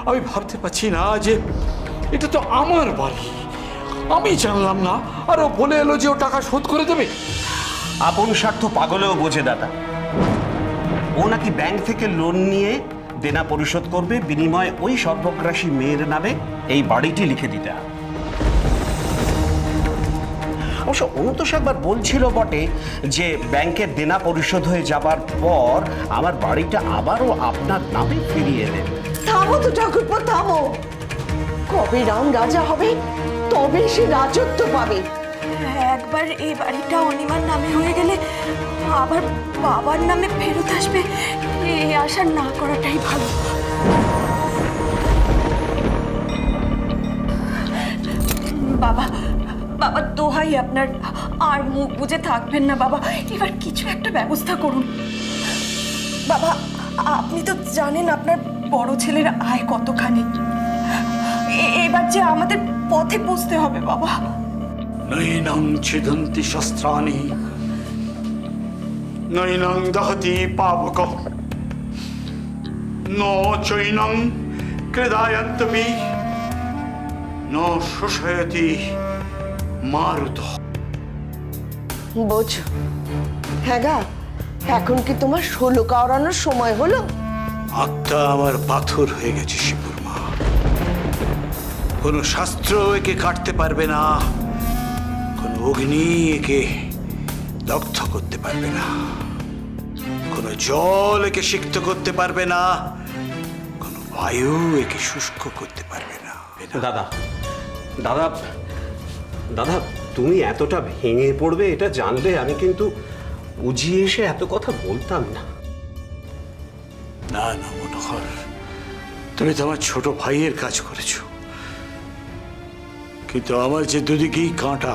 আমি ভাবতে পারছি না যে এটা তো আমার বাড়ি, আমি জানলাম না, আর ও বলে এলো যে ও টাকা শোধ করে দেবে। আপন স্বার্থ পাগলেও বোঝে দাদা। ও নাকি ব্যাংক থেকে লোন নিয়ে দেনা পরিশোধ করবে, বিনিময়ে ওই সর্বগ্রাসী মেয়ের নামে এই বাড়িটি লিখে দিতে হবে। অবশ্য অনুতোষ একবার বলছিল বটে যে ব্যাংকের দেনা পরিশোধ হয়ে যাবার পর আমার বাড়িটা আবারও আপনার নামে ফিরিয়ে দেবে। থামো তো ঠাকুরপো, থামো। কবে রাম রাজা হবে তবে সে রাজত্ব পাবে। একবার এই বাড়িটা অনিমার নামে হয়ে গেলে আবার বাবার নামে ফেরত আসবে, এই আশা না করাটাই ভালো। বাবা, বাবা দোহাই আপনার, আর মুখ বুজে থাকবেন না বাবা, এবার কিছু একটা ব্যবস্থা করুন। বাবা, আপনি তো জানেন আপনার বড় ছেলের আয় কতখানি, এবার যে আমাদের পথে বসতে হবে বাবা। নৈনং ছিদন্তি শস্ত্রাণি নৈনং দহতি পাবক ন চৈনং ক্রীডায়ন্তপি ন শোষয়তি মারুত। বোঝো হ্যাঁ গা, এখন কি তোমার ষোলো কাওড়ানোর সময় হলো? আত্মা আমার পাথর হয়ে গেছে শিবুর মা, কোন শাস্ত্র একে কাটতে পারবে না, কোন অগ্নি একে দগ্ধ করতে পারবে না, কোন জল একে সিক্ত করতে পারবে না, কোন বায়ু একে শুষ্ক করতে পারবে না। দাদা দাদা দাদা, তুমি এতটা ভেঙে পড়বে এটা জানলে আমি কিন্তু উজিয়ে এসে এত কথা বলতাম না। না না মনোহর, তুমি তো আমার ছোট ভাইয়ের কাজ করেছো, কিন্তু আমার যে দুদিকেই কাঁটা,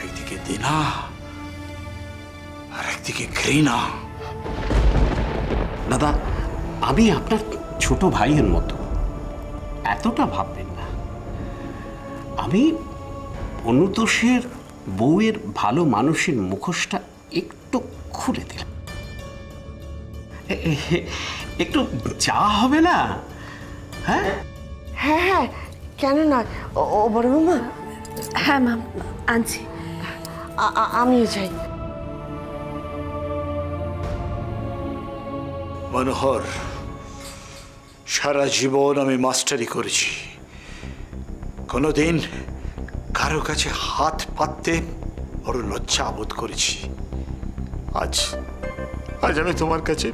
একদিকে দেনা আর একদিকে ঘৃণা। দাদা, আমি আপনার ছোট ভাইয়ের মতো, এতটা ভাববেন না। আমি অনুতোষের বউয়ের ভালো মানুষের মুখোশটা একটু খুলে দিলাম, একটু চা হবে না? হ্যাঁ হ্যাঁ হ্যাঁ, কেন না। ও বড় মামা, হ্যাঁ মা, আনছি। আমিও চাই। মনোহর, সারা জীবন আমি মাস্টারি করেছি, কোনোদিন কারো কাছে হাত পাততে বড় লজ্জা বোধ করেছি। আজ আজ আমি তোমার কাছে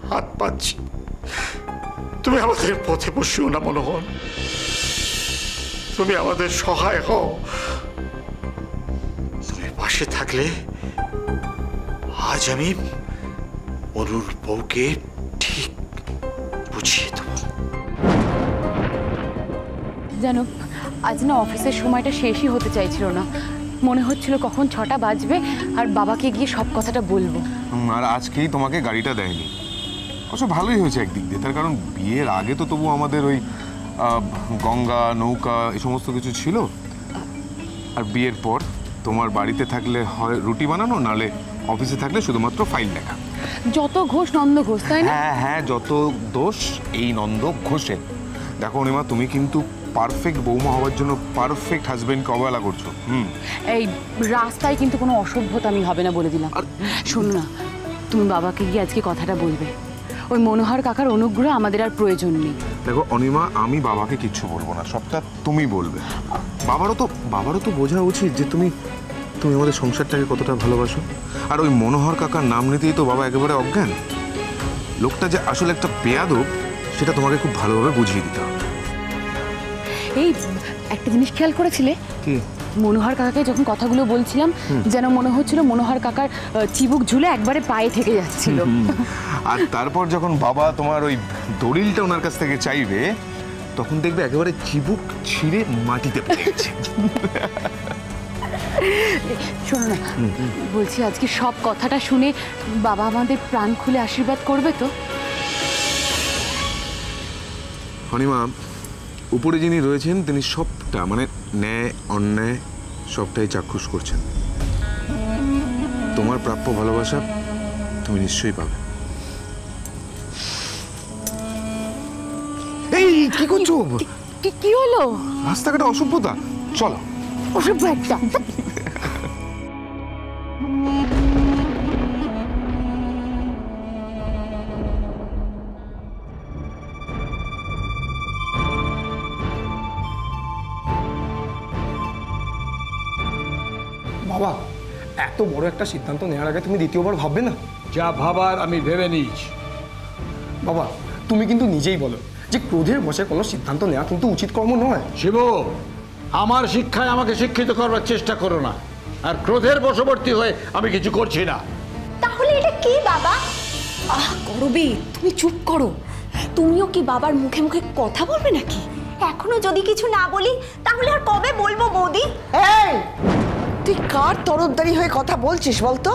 হাত পাচ্ছি, তুমি আমাদের পথে বসিও না মনোহর, তুমি আমাদের সহায় হও। তুমি পাশে থাকলে আজ আমি অনুর বউকে ঠিক বুঝিয়ে দেব। জানো, আজ না অফিসের সময়টা শেষই হতে চাইছিল না, মনে হচ্ছিল কখন 6টা বাজবে আর বাবাকে গিয়ে সব কথাটা বলবো। আর আজকেই তোমাকে গাড়িটা দেয়নি, অবশ্য ভালোই হয়েছে একদিক দিয়ে, তার কারণ বিয়ের আগে তো তবু আমাদের ওই গঙ্গা নৌকা এই সমস্ত কিছু ছিল, আর বিয়ের পর তোমার বাড়িতে থাকলে হয় রুটি বানানো, নালে অফিসে থাকলে শুধুমাত্র ফাইল লেখা। যত ঘোষ নন্দ ঘোষ, তাই না? হ্যাঁ হ্যাঁ, যত দোষ এই নন্দ ঘোষের। দেখো অনিমা, তুমি কিন্তু পারফেক্ট বৌমা হওয়ার জন্য পারফেক্ট হাজবেন্ডকে অবহেলা করছো। এই রাস্তায় কিন্তু কোনো অসভ্যতামি হবে না বলে দিলাম। শোনো না, তুমি বাবাকে গিয়ে আজকে কথাটা বলবে, ওই মনোহর কাকার অনুগ্রহ আমাদের আর প্রয়োজন নেই। দেখো অনিমা, আমি বাবাকে কিচ্ছু বলবো না, সবটা তুমি বলবে। বাবারও তো বোঝা উচিত যে তুমি আমাদের সংসারটাকে কতটা ভালোবাসো। আর ওই মনোহর কাকার নাম নিতেই তো বাবা একেবারে অজ্ঞান। লোকটা যে আসলে একটা বেয়াদব সেটা তোমাকে খুব ভালোভাবে বুঝিয়ে দিতে হবে। এই একটা জিনিস খেয়াল করেছিলে? কি? মনোহর কাকাকে যখন কথাগুলো বলছিলাম, যেন মনে হচ্ছিল মনোহর কাকার চিবুক ঝুলে একবারে পায়ে থেকে যাচ্ছিল। আর তারপর যখন বাবা তোমার ওই দলিলটা ওনার কাছ থেকে চাইবে, তখন দেখবে একেবারে চিবুক ছিঁড়ে মাটিতে পড়ে গেছে। শোনো না, বলছি আজকে সব কথাটা শুনে বাবা আমাদের প্রাণ খুলে আশীর্বাদ করবে তো? অনিমা, উপরে যিনি রয়েছেন তিনি সবটা মানে ন্যায় অন্যায় সবটাই চাক্ষুষ করছেন। তোমার প্রাপ্য ভালোবাসা তুমি নিশ্চয়ই পাবে। কি করছো? কি হলো? রাস্তাঘাটে অসভ্যতা, চলো। অসভ্য একটা। বাবা, এত বড় একটা সিদ্ধান্ত নেওয়ার আগে তুমি দ্বিতীয়বার ভাববে না? যা ভাবার আমি ভেবে নিয়েছি। বাবা, তুমি কিন্তু নিজেই বলো যে ক্রোধের বশে কোনো সিদ্ধান্ত নেওয়া কিন্তু উচিত কর্ম নয়। শিবু, আমার শিক্ষায় আমাকে শিক্ষিত করবার চেষ্টা করো না, আর ক্রোধের বশবর্তী হয়ে আমি কিছু করছি না। তাহলে এটা কি বাবা? করবি, তুমি চুপ করো। তুমিও কি বাবার মুখে মুখে কথা বলবে নাকি? এখনো যদি কিছু না বলি তাহলে আর কবে বলবো বৌদি? এই, তুই কার তরফদারি হয়ে কথা বলছিস বলতো?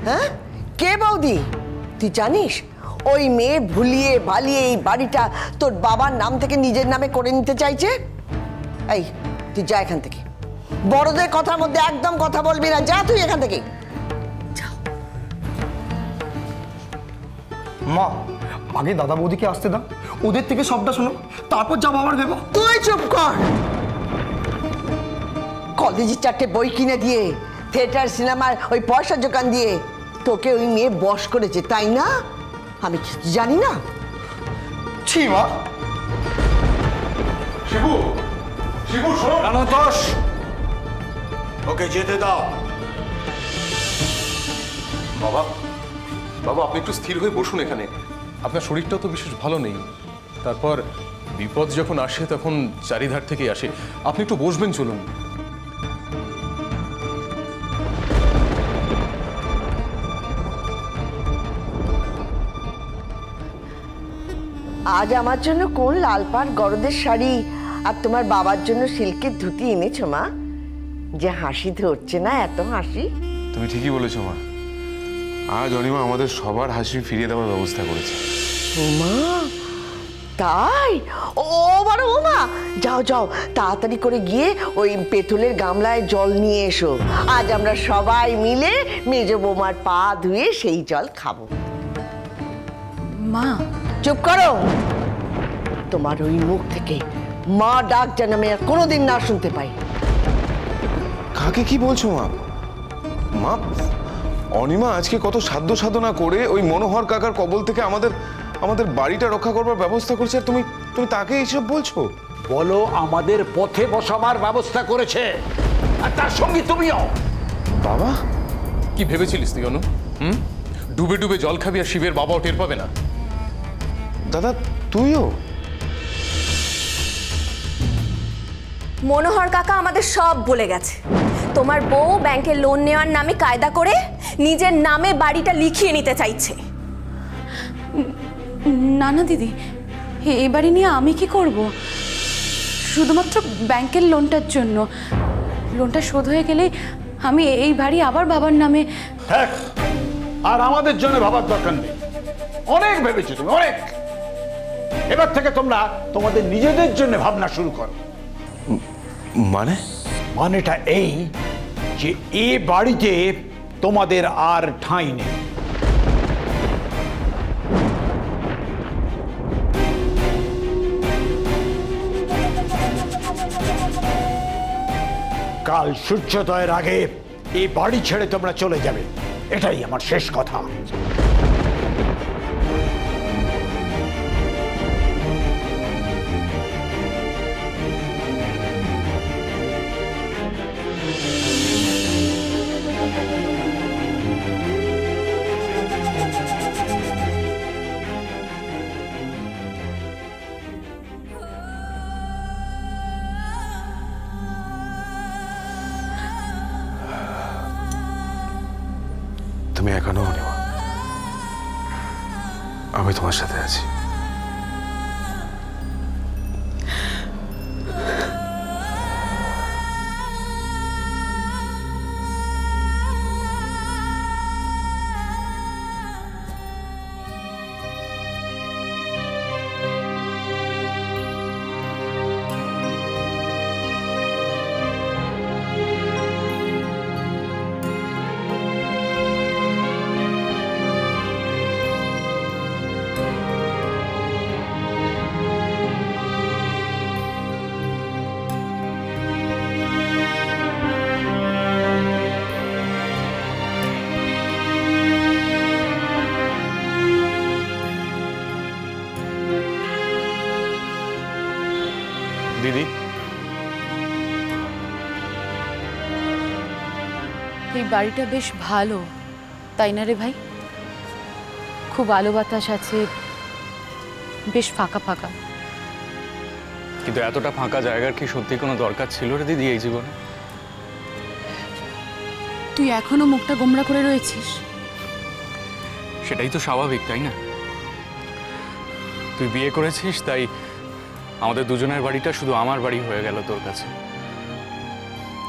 হ্যাঁ, কে বৌদি? তুই জানিস ওই মেয়ে ভুলিয়ে ভালিয়ে এই বাড়িটা তোর বাবার নাম থেকে নিজের নামে করে নিতে চাইছে? এই, তুই যা এখান থেকে। বড়দের কথার মধ্যে একদম কথা বলবি না, যা তুই এখান থেকে। মা, আগে দাদা বৌদিকে আসতে দাও, ওদের থেকে সবটা শোনো, তারপর যা বাবার ভেবো। তুই চুপ কর। কলেজে 4টে বই কিনে দিয়ে, থিয়েটার সিনেমার ওই পয়সা জোগান দিয়ে তোকে ওই মেয়ে বশ করেছে, তাই না? আমি কিছু জানি না? ছি মা। শিবু, শিবু শোনো। রানতোষ, ওকে যেতে দাও। বাবা, বাবা আপনি একটু স্থির হয়ে বসুন এখানে। আপনার শরীরটাও তো বিশেষ ভালো নেই। তারপর বিপদ যখন আসে তখন চারিধার থেকেই আসে। আপনি একটু বসবেন, চলুন। আজ আমার জন্য কোন লাল পাড় গরদের শাড়ি আর তোমার বাবার জন্য সিল্কের ধুতি এনেছো মা? যে হাসি ধরছে না, এত হাসি। তুমি ঠিকই বলেছো মা, আজ অনিমা আমাদের সবার হাসি ফিরিয়ে দেওয়ার ব্যবস্থা করেছে। মা, তাই? ও বড় মা, যাও যাও, তাড়াতাড়ি করে গিয়ে ওই পেতলের গামলায় জল নিয়ে এসো। আজ আমরা সবাই মিলে মেজ বৌমার পা ধুয়ে সেই জল খাবো। মা, চুপ করো। তোমার ওই মুখ থেকে মা ডাক যেন আমি আর কোনোদিন না শুনতে পাই। কাকে কি বলছো মা? মা, অনিমা আজকে কত সাধ্য সাধনা করে ওই মনোহর কাকার কবল থেকে আমাদের বাড়িটা রক্ষা করবার ব্যবস্থা করছে, আর তুমি তাকে এইসব বলছো? বলো আমাদের পথে বসাবার ব্যবস্থা করেছে, আর তার সঙ্গে তুমিও। বাবা, কি ভেবেছিলিস তুই অনু? ডুবে ডুবে জল খাবি আর শিবের বাবাও টের পাবে না? দাদা তুইও? মনোহর কাকা আমাদের সব বলে গেছে। তোমার বউ ব্যাংকে লোন নেওয়ার নামে কায়দা করে নিজের নামে বাড়িটা লিখিয়ে নিতে চাইছে। না না দিদি, এ বাড়ি নিয়ে আমি কি করব? শুধুমাত্র ব্যাংকের লোনটার জন্য। লোনটা শোধ হয়ে গেলেই আমি এই বাড়ি আবার বাবার নামে। থাক, আর আমাদের জন্য ভাবার দরকার নেই। অনেক ভেবেছো তুমি, অনেক। এবার থেকে তোমরা তোমাদের নিজেদের জন্য ভাবনা শুরু করো। মানেটা এই যে এ বাড়িতে তোমাদের আর ঠাঁই নেই। কাল সূর্যোদয়ের আগে এই বাড়ি ছেড়ে তোমরা চলে যাবে, এটাই আমার শেষ কথা। তুমি এখনো অনিমা, আমি তোমার সাথে আছি। দিদি, এই বাড়িটা বেশ ভালো, তাই না রে ভাই? খুব আলো বাতাস আছে, বেশ ফাঁকা ফাঁকা। কিন্তু এতটা ফাঁকা জায়গার কি সত্যি কোনো দরকার ছিল রে দিদি এই জীবনে? তুই এখনো মুখটা গোমড়া করে রয়েছিস। সেটাই তো স্বাভাবিক, তাই না? তুই বিয়ে করেছিস, তাই আমাদের দুজনের বাড়িটা শুধু আমার বাড়ি হয়ে গেল তোর কাছে।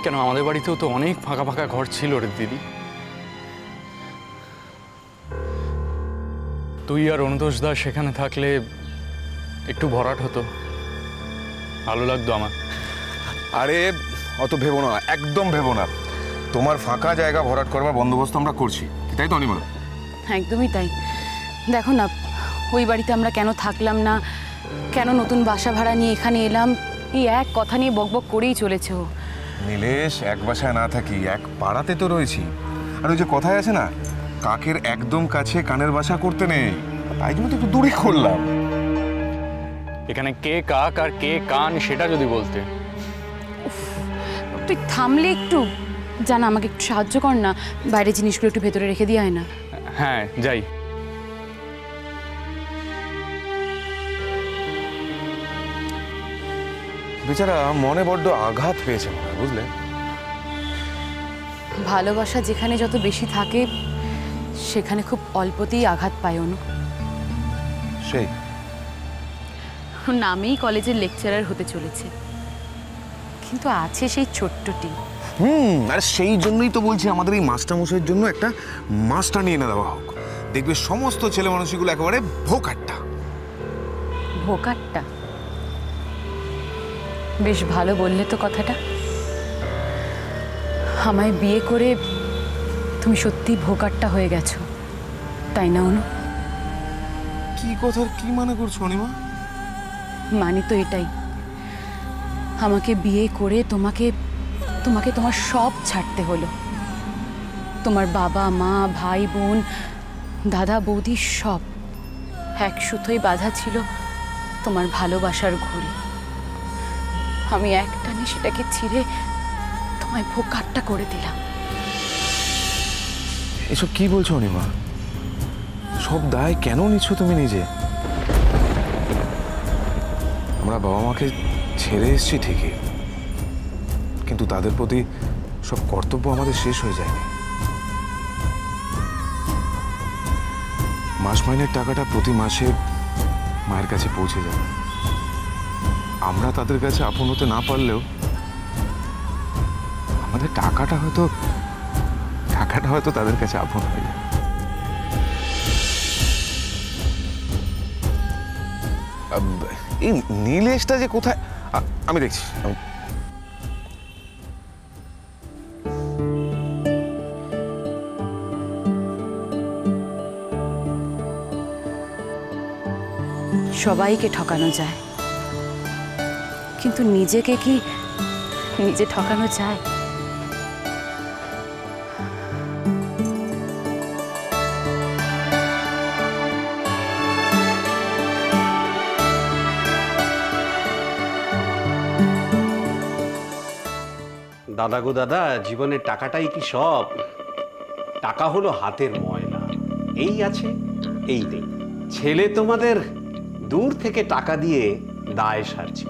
কেন, আমাদের বাড়িতেও তো অনেক ফাঁকা ফাঁকা ঘর ছিল রে দিদি। তুই আর অনুতোষ দা সেখানে থাকলে একটু ভরাট হতো, ভালো লাগতো আমার। আরে অত ভেবো না, একদম ভেবো না। তোমার ফাঁকা জায়গা ভরাট করবার বন্দোবস্ত আমরা করছি, তাই তো অনিমা? একদমই তাই। দেখো না, ওই বাড়িতে আমরা কেন থাকলাম না, কেন নতুন বাসা ভাড়া নিয়ে এখানে এলাম, এই এক কথা নিয়ে বকবক করেই চলেছে ও। নীলেশ, এক বাসায় না থাকি এক পাড়াতে তো রয়েছি। আর ওই যে কথায় আছে না, কাকের একদম কাছে কানের বাসা করতে নেই, তাই জন্য তো একটু দূরে করলাম। এখানে কে কাক আর কে কান সেটা যদি বলতে। তুই থামলে একটু, জানা আমাকে একটু সাহায্য কর না, বাইরে জিনিসগুলো একটু ভেতরে রেখে দিয়ে আয় না। হ্যাঁ, যাই। বেচারা মনে বড্ড আঘাত পেয়েছে মনে হয়, বুঝলে? ভালোবাসা যেখানে যত বেশি থাকে সেখানে খুব অল্পতেই আঘাত পায় অনু। সেই নামেই কলেজের লেকচারার হতে চলেছে, কিন্তু আছে সেই ছোট্টটি। আর সেই জন্যই তো বলছি আমাদের এই মাস্টারমশাইয়ের জন্য একটা মাস্টার নিয়ে এনে দেওয়া হোক। দেখবে সমস্ত ছেলে মানুষগুলো একেবারে ভোকাট্টা। ভোকাট্টা? বেশ ভালো বললে তো কথাটা। আমায় বিয়ে করে তুমি সত্যি ভোকাট্টা হয়ে গেছো, তাই না অনু? কি কথার কি মানে করছো অনিমা? মানি তো এটাই, আমাকে বিয়ে করে তোমাকে তোমাকে তোমার সব ছাড়তে হলো। তোমার বাবা মা ভাই বোন দাদা বৌদি সব এক সুতোয় বাঁধা ছিল তোমার ভালোবাসার ঘড়ি। আমি একটানে সেটাকে ছিঁড়ে তোমায় ভোকাট্টা করে দিলাম। এসব কি বলছো অনিমা? সব দায় কেন নিচ্ছ তুমি নিজে? আমরা বাবা মাকে ছেড়ে এসেছি ঠিকই, কিন্তু তাদের প্রতি সব কর্তব্য আমাদের শেষ হয়ে যায়নি। মাস মাইনের টাকাটা প্রতি মাসে মায়ের কাছে পৌঁছে যাবে। আমরা তাদের কাছে আপন হতে না পারলেও আমাদের টাকাটা হয়তো তাদের কাছে আপন হয়ে যাবে। এই নীলেশটা যে কোথায়, আমি দেখছি। সবাইকে ঠকানো যায়, কিন্তু নিজেকে কি নিজে ঠকানো যায়? দাদা গো দাদা, জীবনের টাকাটাই কি সব? টাকা হলো হাতের ময়লা, এই আছে এই নেই। ছেলে তোমাদের দূর থেকে টাকা দিয়ে দায় সারছে।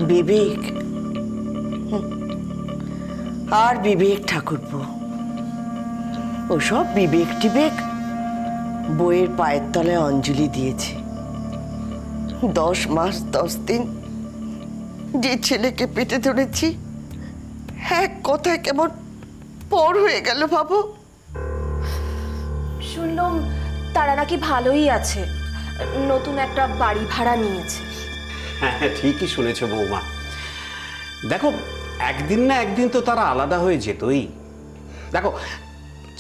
বিবেক আর বিবেক ঠাকুরপো, ওসব বিবেক টিবেক বইয়ের পায়ের তলায় অঞ্জলি দিয়েছে। 10 মাস 10 দিন যে ছেলেকে পেটে ধরেছি, এক কথায় কেমন পর হয়ে গেল ভাবো। শুনলাম তারা নাকি ভালোই আছে, নতুন একটা বাড়ি ভাড়া নিয়েছে। হ্যাঁ, ঠিকই শুনেছ বৌমা। দেখো, একদিন না একদিন তো তারা আলাদা হয়ে যেতই। দেখো,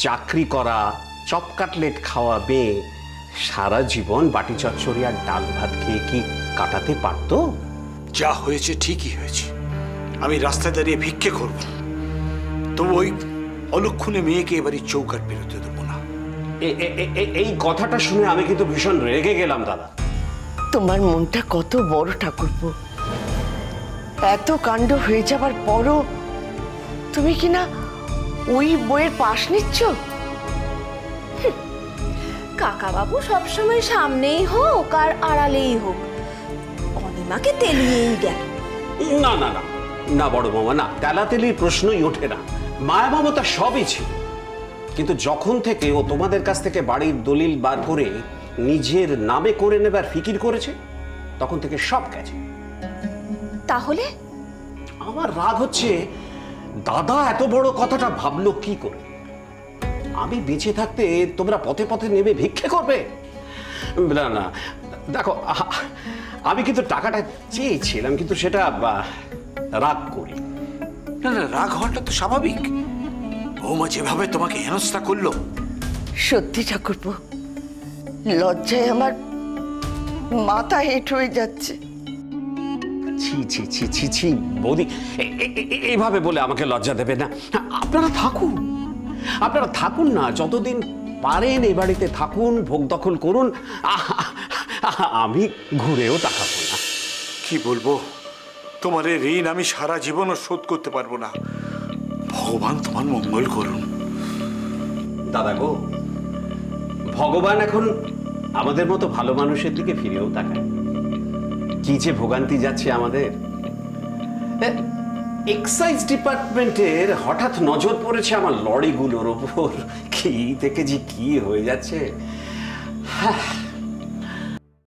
চাকরি করা, চপ কাটলেট খাওয়া মেয়ে সারা জীবন বাটি চচ্চড়ি আর ডাল ভাত খেয়ে কি কাটাতে পারতো? যা হয়েছে ঠিকই হয়েছে। আমি রাস্তায় দাঁড়িয়ে ভিক্ষে করব, তবু ওই অলক্ষণে মেয়েকে এবারই চৌকাট বেরোতে দেবো না। এই কথাটা শুনে আমি কিন্তু ভীষণ রেগে গেলাম দাদা। তোমার মনটা কত বড় ঠাকুরপো, এত কাণ্ড হয়ে যাবার পরও তুমি কি না ওই বইয়ের পাশ নিচ্ছ? কাকাবাবু সবসময় সামনেই হোক আর আড়ালেই হোক, অনিমাকে তেলিয়েই গেল। না না না না বড় মামা, না, তেলাতেলির প্রশ্নই ওঠে না। মায়া মমতা সবই ছিল, কিন্তু যখন থেকে ও তোমাদের কাছ থেকে বাড়ির দলিল বার করে নিজের নামে করে নেবার ফিকির করেছে, তখন থেকে সব গেছে। তাহলে আমার রাগ হচ্ছে দাদা এত বড় কথাটা ভাবলো কি করে? আমি বেঁচে থাকতে তোমরা পথে পথে নেমে ভিক্ষে করবে? না না, দেখো আমি কিন্তু টাকাটা চেয়েছিলাম, কিন্তু সেটা রাগ করি। না না, রাগ হওয়াটা তো স্বাভাবিক। বৌমা যেভাবে তোমাকে হেনস্থা করলো। সত্যি ঠাকুরপো, লজ্জায় আমার মাথা হেঁট হয়ে যাচ্ছে। ছি ছি ছি ছি ছি বৌদি, এইভাবে বলে আমাকে লজ্জা দেবে না। আপনারা থাকুন, আপনারা থাকুন না, যতদিন পারেন এই বাড়িতে থাকুন, ভোগ দখল করুন, আমি ঘুরেও তাকাবো না। কি বলবো, তোমার এই ঋণ আমি সারা জীবনও শোধ করতে পারবো না। ভগবান তোমার মঙ্গল করুন। দাদা গো, ভগবান এখন আমাদের মতো ভালো মানুষের দিকে ফিরেও তাকায়। কি যে ভোগান্তি যাচ্ছে আমাদের। এক্সাইজ ডিপার্টমেন্টের হঠাৎ নজর পড়েছে আমার লরিগুলোর ওপর, কি থেকে যে কি হয়ে যাচ্ছে।